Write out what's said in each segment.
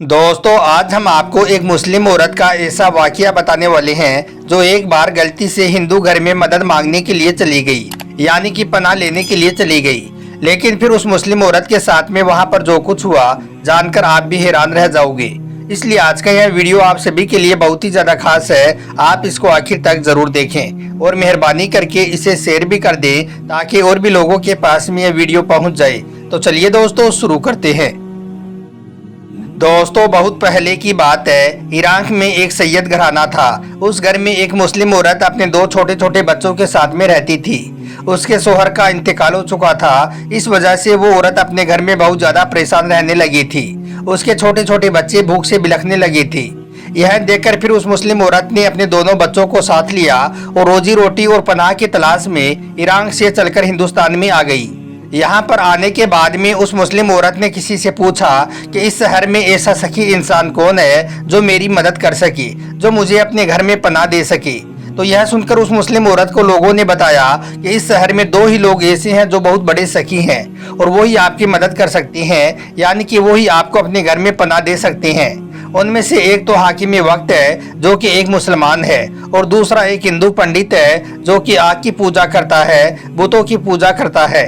दोस्तों आज हम आपको एक मुस्लिम औरत का ऐसा वाकया बताने वाले हैं जो एक बार गलती से हिंदू घर में मदद मांगने के लिए चली गई, यानी कि पनाह लेने के लिए चली गई। लेकिन फिर उस मुस्लिम औरत के साथ में वहां पर जो कुछ हुआ जानकर आप भी हैरान रह जाओगे। इसलिए आज का यह वीडियो आप सभी के लिए बहुत ही ज्यादा खास है। आप इसको आखिर तक जरूर देखें और मेहरबानी करके इसे शेयर भी कर दें ताकि और भी लोगों के पास में यह वीडियो पहुंच जाए। तो चलिए दोस्तों शुरू करते हैं। दोस्तों बहुत पहले की बात है, इराक में एक सैयद घराना था। उस घर में एक मुस्लिम औरत अपने दो छोटे छोटे बच्चों के साथ में रहती थी। उसके शोहर का इंतकाल हो चुका था, इस वजह से वो औरत अपने घर में बहुत ज्यादा परेशान रहने लगी थी। उसके छोटे छोटे बच्चे भूख से बिलखने लगे थे। यह देखकर फिर उस मुस्लिम औरत ने अपने दोनों बच्चों को साथ लिया और रोजी रोटी और पनाह की तलाश में इराक से चलकर हिंदुस्तान में आ गई। यहाँ पर आने के बाद में उस मुस्लिम औरत ने किसी से पूछा कि इस शहर में ऐसा सखी इंसान कौन है जो मेरी मदद कर सके, जो मुझे अपने घर में पनाह दे सके। तो यह सुनकर उस मुस्लिम औरत को लोगों ने बताया कि इस शहर में दो ही लोग ऐसे हैं जो बहुत बड़े सखी हैं और वो ही आपकी मदद कर सकते हैं, यानी कि वो ही आपको अपने घर में पनाह दे सकते हैं। उनमें से एक तो हाकिम वक्त है जो कि एक मुसलमान है और दूसरा एक हिंदू पंडित है जो कि आग की पूजा करता है, बुतों की पूजा करता है।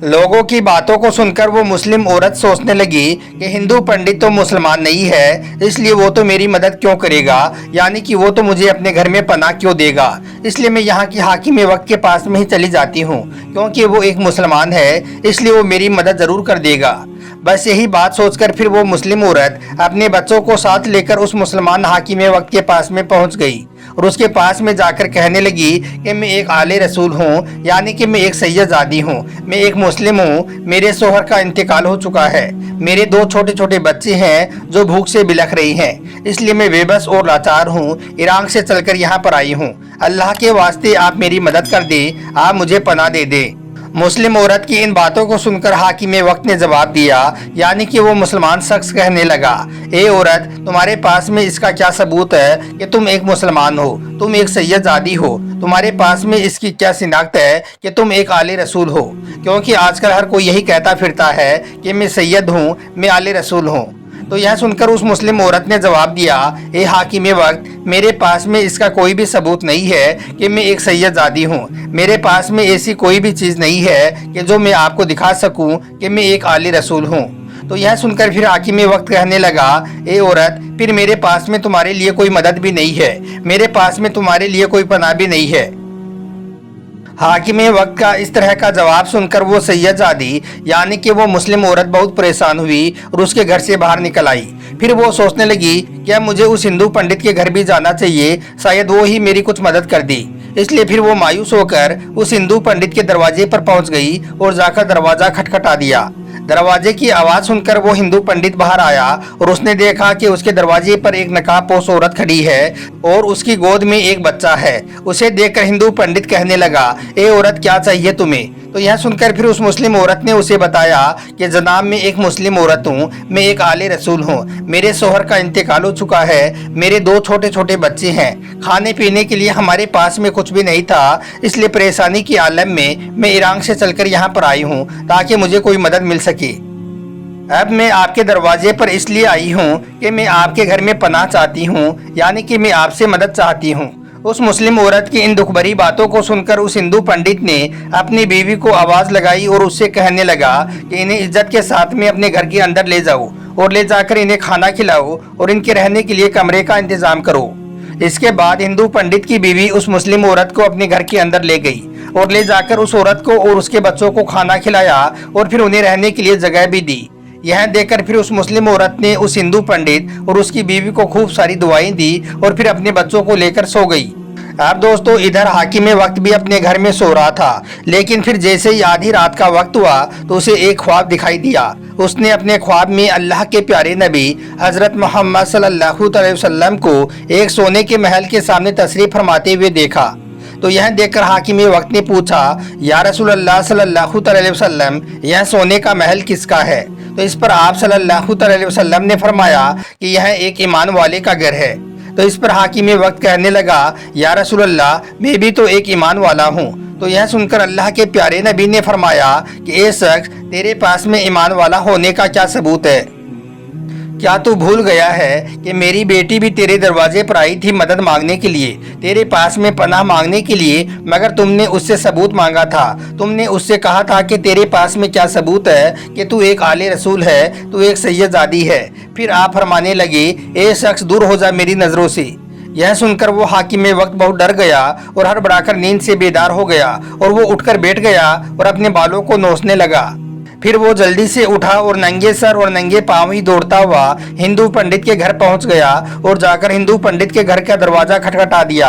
लोगों की बातों को सुनकर वो मुस्लिम औरत सोचने लगी कि हिंदू पंडित तो मुसलमान नहीं है, इसलिए वो तो मेरी मदद क्यों करेगा, यानी कि वो तो मुझे अपने घर में पनाह क्यों देगा। इसलिए मैं यहाँ की हाकिम वक्त के पास में ही चली जाती हूँ, क्योंकि वो एक मुसलमान है, इसलिए वो मेरी मदद जरूर कर देगा। बस यही बात सोचकर फिर वो मुस्लिम औरत अपने बच्चों को साथ लेकर उस मुसलमान हाकिम वक्त के पास में पहुंच गई और उसके पास में जाकर कहने लगी कि मैं एक आले रसूल हूँ, यानी कि मैं एक सैयदजादी हूँ, मैं एक मुस्लिम हूँ, मेरे शोहर का इंतकाल हो चुका है, मेरे दो छोटे छोटे बच्चे हैं जो भूख से बिलख रही हैं, इसलिए मैं बेबस और लाचार हूँ, इराक से चलकर यहाँ पर आई हूँ। अल्लाह के वास्ते आप मेरी मदद कर दें, आप मुझे पनाह दे दें। मुस्लिम औरत की इन बातों को सुनकर हाकिम वक्त ने जवाब दिया, यानी कि वो मुसलमान शख्स कहने लगा, ए औरत, तुम्हारे पास में इसका क्या सबूत है कि तुम एक मुसलमान हो, तुम एक सैयदजादी हो, तुम्हारे पास में इसकी क्या शिनाख्त है कि तुम एक आले रसूल हो। क्योंकि आजकल हर कोई यही कहता फिरता है कि मैं सैयद हूँ, मैं आले रसूल हूँ। तो यह सुनकर उस मुस्लिम औरत ने जवाब दिया, ए हाकिम वक्त, मेरे पास में इसका कोई भी सबूत नहीं है कि मैं एक सैयदजादी हूँ। मेरे पास में ऐसी कोई भी चीज़ नहीं है कि जो मैं आपको दिखा सकूं कि मैं एक आले रसूल हूँ। तो यह सुनकर फिर हाकिम वक्त कहने लगा, ए औरत, फिर मेरे पास में तुम्हारे लिए कोई मदद भी नहीं है, मेरे पास में तुम्हारे लिए कोई पनाह भी नहीं है। हाकिम वक्त का इस तरह का जवाब सुनकर वो सैयदजादी यानी कि वो मुस्लिम औरत बहुत परेशान हुई और उसके घर से बाहर निकल आई। फिर वो सोचने लगी क्या मुझे उस हिंदू पंडित के घर भी जाना चाहिए, शायद वो ही मेरी कुछ मदद कर दी। इसलिए फिर वो मायूस होकर उस हिंदू पंडित के दरवाजे पर पहुंच गई और जाकर दरवाजा खटखटा दिया। दरवाजे की आवाज सुनकर वो हिंदू पंडित बाहर आया और उसने देखा कि उसके दरवाजे पर एक नकाबपोश औरत खड़ी है और उसकी गोद में एक बच्चा है। उसे देखकर हिंदू पंडित कहने लगा, ए औरत, क्या चाहिए तुम्हें। तो यह सुनकर फिर उस मुस्लिम औरत ने उसे बताया कि जनाब, मैं एक मुस्लिम औरत हूँ, मैं एक आले रसूल हूँ, मेरे शोहर का इंतकाल हो चुका है, मेरे दो छोटे छोटे बच्चे हैं, खाने पीने के लिए हमारे पास में कुछ भी नहीं था, इसलिए परेशानी की आलम में मैं इराक से चलकर यहाँ पर आई हूँ ताकि मुझे कोई मदद मिल सके। अब मैं आपके दरवाजे पर इसलिए आई हूँ कि मैं आपके घर में पनाह चाहती हूँ, यानी कि मैं आपसे मदद चाहती हूँ। उस मुस्लिम औरत की इन दुखभरी बातों को सुनकर उस हिंदू पंडित ने अपनी बीवी को आवाज लगाई और उससे कहने लगा कि इन्हें इज्जत के साथ में अपने घर के अंदर ले जाओ और ले जाकर इन्हें खाना खिलाओ और इनके रहने के लिए कमरे का इंतजाम करो। इसके बाद हिंदू पंडित की बीवी उस मुस्लिम औरत को अपने घर के अंदर ले गई और ले जाकर उस औरत को और उसके बच्चों को खाना खिलाया और फिर उन्हें रहने के लिए जगह भी दी। यह देखकर फिर उस मुस्लिम औरत ने उस हिंदू पंडित और उसकी बीवी को खूब सारी दुआएं दी और फिर अपने बच्चों को लेकर सो गई। अब दोस्तों इधर हाकिम वक्त भी अपने घर में सो रहा था, लेकिन फिर जैसे ही आधी रात का वक्त हुआ तो उसे एक ख्वाब दिखाई दिया। उसने अपने ख्वाब में अल्लाह के प्यारे नबी हजरत मोहम्मद सल्लल्लाहु अलैहि वसल्लम को एक सोने के महल के सामने तशरीफ फरमाते हुए देखा। तो यह देखकर हाकिम वक्त ने पूछा, या रसूल अल्लाह सल्लल्लाहु अलैहि वसल्लम, यह सोने का महल किसका है। तो इस पर आप सल्लल्लाहु अलैहि वसल्लम ने फरमाया कि यह एक ईमान वाले का घर है। तो इस पर हाकिम वक्त कहने लगा, या रसूल अल्लाह, मैं भी तो एक ईमान वाला हूँ। तो यह सुनकर अल्लाह के प्यारे नबी ने फरमाया कि ए शख्स, तेरे पास में ईमान वाला होने का क्या सबूत है। क्या तू भूल गया है कि मेरी बेटी भी तेरे दरवाजे पर आई थी मदद मांगने के लिए, तेरे पास में पनाह मांगने के लिए, मगर तुमने उससे सबूत मांगा था। तुमने उससे कहा था कि तेरे पास में क्या सबूत है कि तू एक आले रसूल है, तू एक सैयदजादी है। फिर आप फरमाने लगे, ए शख्स दूर हो जा मेरी नज़रों से। यह सुनकर वो हाकिम वक्त बहुत डर गया और हड़बड़ाकर नींद से बेदार हो गया और वो उठकर बैठ गया और अपने बालों को नोचने लगा। फिर वो जल्दी से उठा और नंगे सर और नंगे पांव ही दौड़ता हुआ हिंदू पंडित के घर पहुंच गया और जाकर हिंदू पंडित के घर का दरवाजा खटखटा दिया।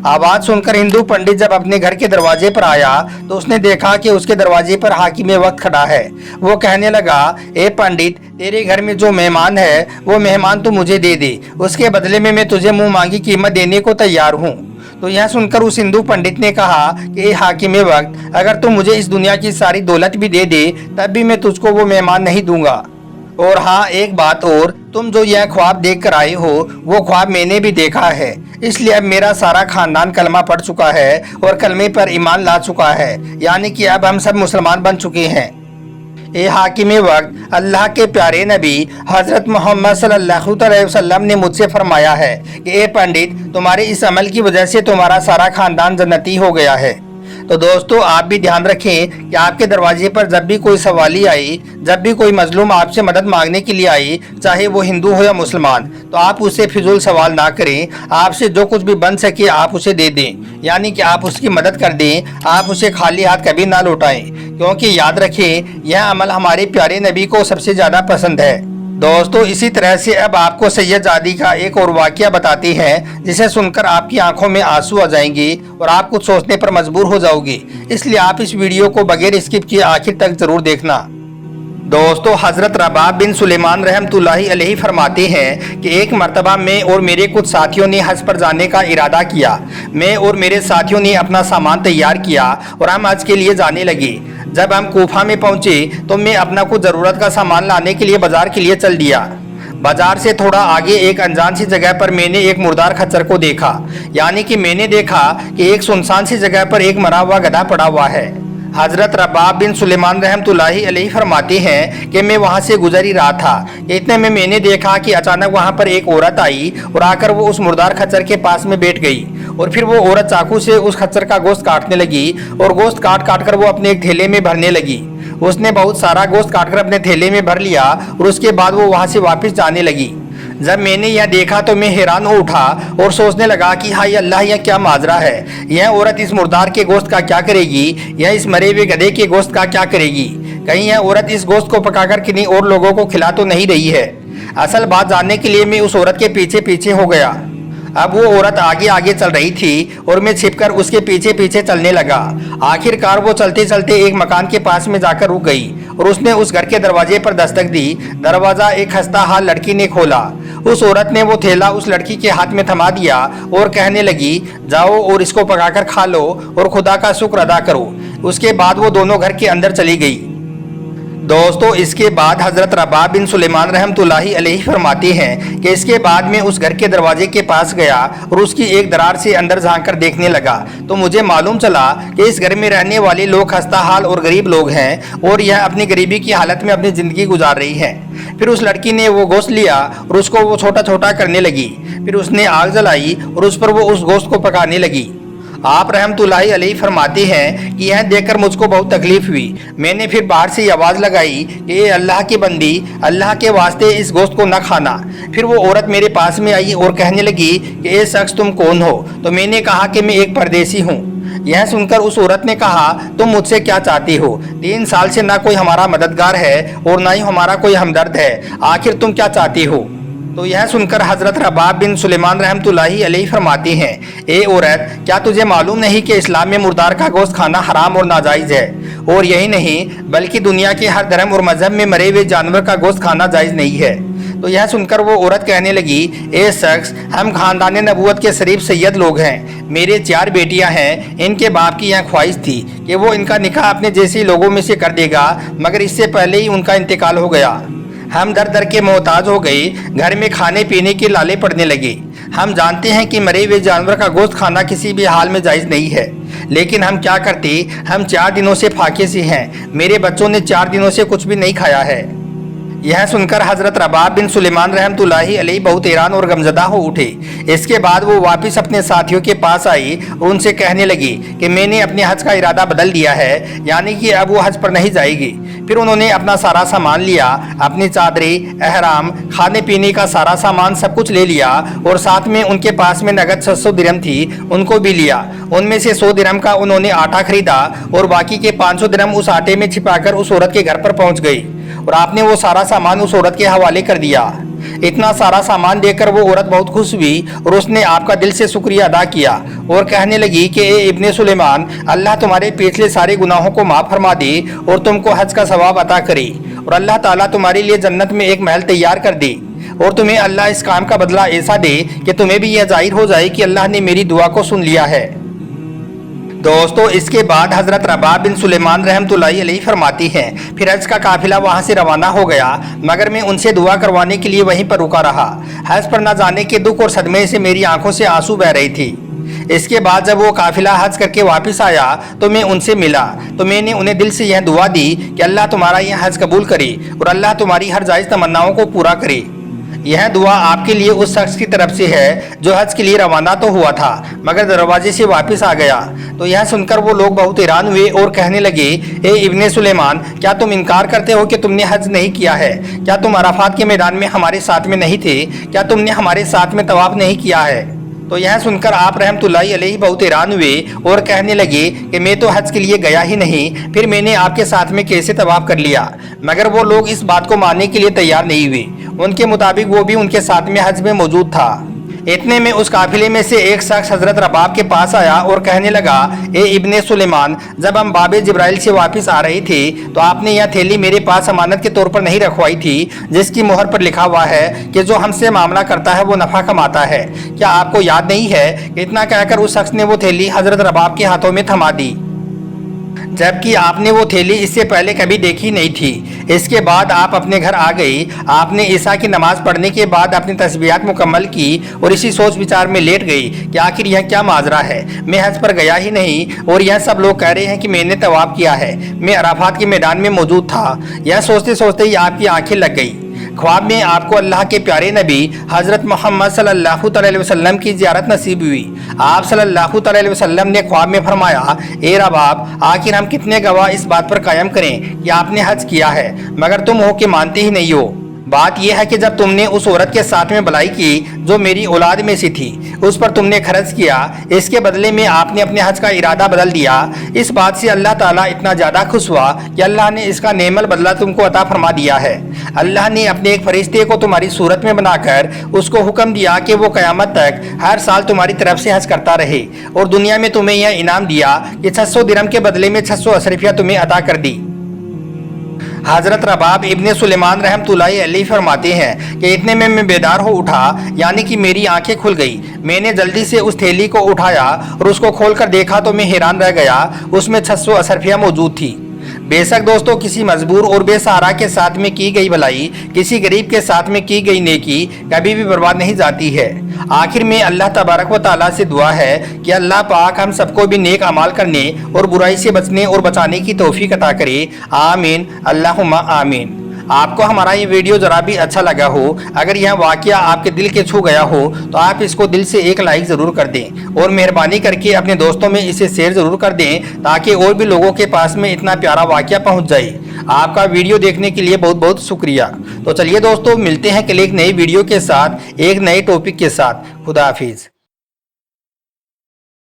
आवाज सुनकर हिंदू पंडित जब अपने घर के दरवाजे पर आया तो उसने देखा कि उसके दरवाजे पर हाकिम वक्त खड़ा है। वो कहने लगा, ए पंडित, तेरे घर में जो मेहमान है वो मेहमान तू मुझे दे दे, उसके बदले में मैं तुझे मुंह मांगी कीमत देने को तैयार हूँ। तो यह सुनकर उस हिंदू पंडित ने कहा कि हाकिम वक्त, अगर तुम मुझे इस दुनिया की सारी दौलत भी दे दे तब भी मैं तुझको वो मेहमान नहीं दूंगा। और हाँ, एक बात और, तुम जो यह ख्वाब देख कर आए हो वो ख्वाब मैंने भी देखा है, इसलिए अब मेरा सारा खानदान कलमा पढ़ चुका है और कलमे पर ईमान ला चुका है, यानी कि अब हम सब मुसलमान बन चुके हैं। ए हाकिम वक्त, अल्लाह के प्यारे नबी हज़रत मोहम्मद सल्लल्लाहु अलैहि वसल्लम ने मुझसे फरमाया है कि ए पंडित, तुम्हारे इस अमल की वजह से तुम्हारा सारा खानदान जन्नती हो गया है। तो दोस्तों, आप भी ध्यान रखें कि आपके दरवाजे पर जब भी कोई सवाली आई, जब भी कोई मजलूम आपसे मदद मांगने के लिए आई, चाहे वो हिंदू हो या मुसलमान, तो आप उससे फिजूल सवाल ना करें। आपसे जो कुछ भी बन सके आप उसे दे दें, यानी कि आप उसकी मदद कर दें। आप उसे खाली हाथ कभी ना लौटाएं, क्योंकि याद रखें यह अमल हमारे प्यारे नबी को सबसे ज़्यादा पसंद है। दोस्तों, इसी तरह से अब आपको सैयदजादी का एक और वाकया बताते हैं जिसे सुनकर आपकी आंखों में आंसू आ जाएंगे और आप कुछ सोचने पर मजबूर हो जाओगे, इसलिए आप इस वीडियो को बगैर स्किप किए आखिर तक जरूर देखना। दोस्तों, हज़रत रबाब बिन सुलेमान रहमतुल्लाहि अलैहि फरमाते हैं कि एक मर्तबा मैं और मेरे कुछ साथियों ने हज पर जाने का इरादा किया। मैं और मेरे साथियों ने अपना सामान तैयार किया और हम हज के लिए जाने लगे। जब हम कूफा में पहुंचे तो मैं अपना कुछ ज़रूरत का सामान लाने के लिए बाजार के लिए चल दिया। बाजार से थोड़ा आगे एक अनजान सी जगह पर मैंने एक मुर्दार खच्चर को देखा, यानी कि मैंने देखा कि एक सुनसान सी जगह पर एक मरा हुआ गधा पड़ा हुआ है। हज़रत रबाब बिन सुलेमान रहमतुल्लाहि अलैहि फरमाते हैं कि मैं वहां से गुजर ही रहा था, इतने में मैंने देखा कि अचानक वहां पर एक औरत आई और आकर वो उस मुर्दार खच्चर के पास में बैठ गई और फिर वो औरत चाकू से उस खच्चर का गोश्त काटने लगी और गोश्त काट काट कर वो अपने एक थैले में भरने लगी। उसने बहुत सारा गोश्त काटकर अपने थैले में भर लिया और उसके बाद वो वहां से वापस जाने लगी। जब मैंने यह देखा तो मैं हैरान हो उठा और सोचने लगा कि हाय अल्लाह, यह क्या माजरा है। यह औरत इस मुर्दार के गोश्त का क्या करेगी, यह इस मरे हुए गधे के गोश्त का क्या करेगी। कहीं यह औरत इस गोश्त को पकाकर किन्हीं और लोगों को खिला तो नहीं रही है। असल बात जानने के लिए मैं उस औरत के पीछे पीछे हो गया। अब वो औरत आगे आगे चल रही थी और मैं छिपकर उसके पीछे पीछे चलने लगा। आखिरकार वो चलते चलते एक मकान के पास में जाकर रुक गई और उसने उस घर के दरवाजे पर दस्तक दी। दरवाजा एक खस्ता हाल लड़की ने खोला। उस औरत ने वो थैला उस लड़की के हाथ में थमा दिया और कहने लगी, जाओ और इसको पकाकर खा लो और खुदा का शुक्र अदा करो। उसके बाद वो दोनों घर के अंदर चली गई। दोस्तों, इसके बाद हज़रत रबाब बिन सुलेमान रहमतुल्लाहि अलैहि फरमाते हैं कि इसके बाद मैं उस घर के दरवाजे के पास गया और उसकी एक दरार से अंदर झांक कर देखने लगा तो मुझे मालूम चला कि इस घर में रहने वाले लोग खस्ता हाल और गरीब लोग हैं और यह अपनी गरीबी की हालत में अपनी ज़िंदगी गुजार रही हैं। फिर उस लड़की ने वो गोश्त लिया और उसको वो छोटा छोटा करने लगी। फिर उसने आग जलाई और उस पर वो उस गोश्त को पकाने लगी। आप रहमतुल्लाहि अलैहि फरमाते हैं कि यह देखकर मुझको बहुत तकलीफ हुई। मैंने फिर बाहर से आवाज़ लगाई कि ये अल्लाह की बंदी, अल्लाह के वास्ते इस गोश्त को न खाना। फिर वो औरत मेरे पास में आई और कहने लगी कि ये शख्स तुम कौन हो। तो मैंने कहा कि मैं एक परदेसी हूँ। यह सुनकर उस औरत ने कहा, तुम मुझसे क्या चाहती हो? 3 साल से ना कोई हमारा मददगार है और ना ही हमारा कोई हमदर्द है, आखिर तुम क्या चाहती हो? तो यह सुनकर हज़रत रबाब बिन सुलेमान रहमतुल्लाहि अलैहि फरमाते हैं, ए औरत, क्या तुझे मालूम नहीं कि इस्लाम में मुर्दार का गोश्त खाना हराम और नाजायज़ है? और यही नहीं बल्कि दुनिया के हर धर्म और मजहब में मरे हुए जानवर का गोश्त खाना जायज़ नहीं है। तो यह सुनकर वो औरत कहने लगी, ए शख्स, हम खानदान नबूवत के शरीफ सैयद लोग हैं। मेरे 4 बेटियां हैं। इनके बाप की यह ख्वाहिश थी कि वो इनका निकाह अपने जैसे लोगों में से कर देगा, मगर इससे पहले ही उनका इंतकाल हो गया। हम दर दर के मोहताज हो गए, घर में खाने पीने के लाले पड़ने लगे। हम जानते हैं कि मरे हुए जानवर का गोश्त खाना किसी भी हाल में जायज़ नहीं है, लेकिन हम क्या करते, हम 4 दिनों से फाके से हैं। मेरे बच्चों ने 4 दिनों से कुछ भी नहीं खाया है। यह सुनकर हजरत रबाब बिन सुलेमान रहमतुल्लाहि अलैहि बहुत हैरान और गमजदा हो उठे। इसके बाद वो वापस अपने साथियों के पास आई और उनसे कहने लगी कि मैंने अपने हज का इरादा बदल दिया है, यानी कि अब वो हज पर नहीं जाएगी। फिर उन्होंने अपना सारा सामान लिया, अपनी चादरें, एहराम, खाने पीने का सारा सामान सब कुछ ले लिया और साथ में उनके पास में नगद 600 दिरहम थी, उनको भी लिया। उनमें से 100 दिरहम का उन्होंने आटा खरीदा और बाकी के 500 दिरहम उस आटे में छिपाकर उस औरत के घर पर पहुंच गई और आपने वो सारा सामान उस औरत के हवाले कर दिया। इतना सारा सामान देकर वो औरत बहुत खुश हुई और उसने आपका दिल से शुक्रिया अदा किया और कहने लगी कि ए इब्ने सुलेमान, अल्लाह तुम्हारे पिछले सारे गुनाहों को माफ़ फरमा दे और तुमको हज का सवाब अता करे और अल्लाह ताला तुम्हारे लिए जन्नत में एक महल तैयार कर दे और तुम्हें अल्लाह इस काम का बदला ऐसा दे कि तुम्हें भी यह जाहिर हो जाए कि अल्लाह ने मेरी दुआ को सुन लिया है। दोस्तों, इसके बाद हजरत रबाब बिन सुलेमान रहमतुल्लाहि अलैहि फरमाती हैं, फिर हज का काफिला वहाँ से रवाना हो गया, मगर मैं उनसे दुआ करवाने के लिए वहीं पर रुका रहा। हज पर न जाने के दुख और सदमे से मेरी आंखों से आंसू बह रही थी। इसके बाद जब वो काफिला हज करके वापस आया तो मैं उनसे मिला, तो मैंने उन्हें दिल से यह दुआ दी कि अल्लाह तुम्हारा यह हज कबूल करे और अल्लाह तुम्हारी हर जायज़ तमन्नाओं को पूरा करे। यह दुआ आपके लिए उस शख्स की तरफ से है जो हज के लिए रवाना तो हुआ था मगर दरवाजे से वापस आ गया। तो यह सुनकर वो लोग बहुत हैरान हुए और कहने लगे, ए इब्ने सुलेमान, क्या तुम इनकार करते हो कि तुमने हज नहीं किया है? क्या तुम अराफात के मैदान में हमारे साथ में नहीं थे? क्या तुमने हमारे साथ में तवाफ नहीं किया है? तो यह सुनकर आप रहमतुल्लाहि अलैहि बहुत हैरान हुए और कहने लगे कि मैं तो हज के लिए गया ही नहीं, फिर मैंने आपके साथ में कैसे तवाफ कर लिया? मगर वो लोग इस बात को मानने के लिए तैयार नहीं हुए। उनके मुताबिक वो भी उनके साथ में हज में मौजूद था। इतने में उस काफिले में से एक शख्स हजरत रबाब के पास आया और कहने लगा, ए इब्ने सुलेमान, जब हम बाबे जिब्राइल से वापस आ रहे थे तो आपने यह थैली मेरे पास अमानत के तौर पर नहीं रखवाई थी, जिसकी मोहर पर लिखा हुआ है कि जो हमसे मामला करता है वो नफा कमाता है। क्या आपको याद नहीं है? इतना कहकर उस शख्स ने वो थैली हजरत रबाब के हाथों में थमा दी, जबकि आपने वो थैली इससे पहले कभी देखी नहीं थी। इसके बाद आप अपने घर आ गई। आपने ईसा की नमाज पढ़ने के बाद अपनी तस्बीहात मुकम्मल की और इसी सोच विचार में लेट गई कि आखिर यह क्या माजरा है, मैं हज पर गया ही नहीं और यह सब लोग कह रहे हैं कि मैंने तवाफ किया है, मैं अराफात के मैदान में मौजूद था। यह सोचते सोचते ही आपकी आंखें लग गई। ख्वाब में आपको अल्लाह के प्यारे नबी हज़रत मोहम्मद सल्लल्लाहु अलैहि वसल्लम की ज़ियारत नसीब हुई। आप सल्लल्लाहु अलैहि वसल्लम ने ख्वाब में फरमाया, ए रबाब, आखिर हम कितने गवाह इस बात पर कायम करें कि आपने हज किया है, मगर तुम हो के मानते ही नहीं हो। बात यह है कि जब तुमने उस औरत के साथ में भलाई की जो मेरी औलाद में से थी, उस पर तुमने खर्च किया, इसके बदले में आपने अपने हज का इरादा बदल दिया। इस बात से अल्लाह ताला इतना ज़्यादा खुश हुआ कि अल्लाह ने इसका नेमल बदला तुमको अता फरमा दिया है। अल्लाह ने अपने एक फरिश्ते को तुम्हारी सूरत में बनाकर उसको हुक्म दिया कि वो क़यामत तक हर साल तुम्हारी तरफ से हज करता रहे और दुनिया में तुम्हें यह इनाम दिया कि 600 दिरहम के बदले में 600 अशरफिया तुम्हें अता कर दी। हजरत रबाब इब्ने सुलेमान रहमतुल्लाहि अलैहि फरमाते हैं कि इतने में मैं बेदार हो उठा, यानी कि मेरी आंखें खुल गई। मैंने जल्दी से उस थैली को उठाया और उसको खोलकर देखा तो मैं हैरान रह गया। उसमें 600 अशरफिया मौजूद थी। बेशक दोस्तों, किसी मजबूर और बेसहारा के साथ में की गई भलाई, किसी गरीब के साथ में की गई नेकी कभी भी बर्बाद नहीं जाती है। आखिर में अल्लाह तबारक व ताला से दुआ है कि अल्लाह पाक हम सबको भी नेक अमाल करने और बुराई से बचने और बचाने की तौफीक अता करे। आमीन, अल्लाहुम्मा आमीन। आपको हमारा ये वीडियो ज़रा भी अच्छा लगा हो, अगर यह वाक़या आपके दिल के छू गया हो तो आप इसको दिल से एक लाइक ज़रूर कर दें और मेहरबानी करके अपने दोस्तों में इसे शेयर ज़रूर कर दें ताकि और भी लोगों के पास में इतना प्यारा वाक़या पहुंच जाए। आपका वीडियो देखने के लिए बहुत बहुत शुक्रिया। तो चलिए दोस्तों, मिलते हैं कल एक नई वीडियो के साथ, एक नए टॉपिक के साथ। खुदा हाफिज़।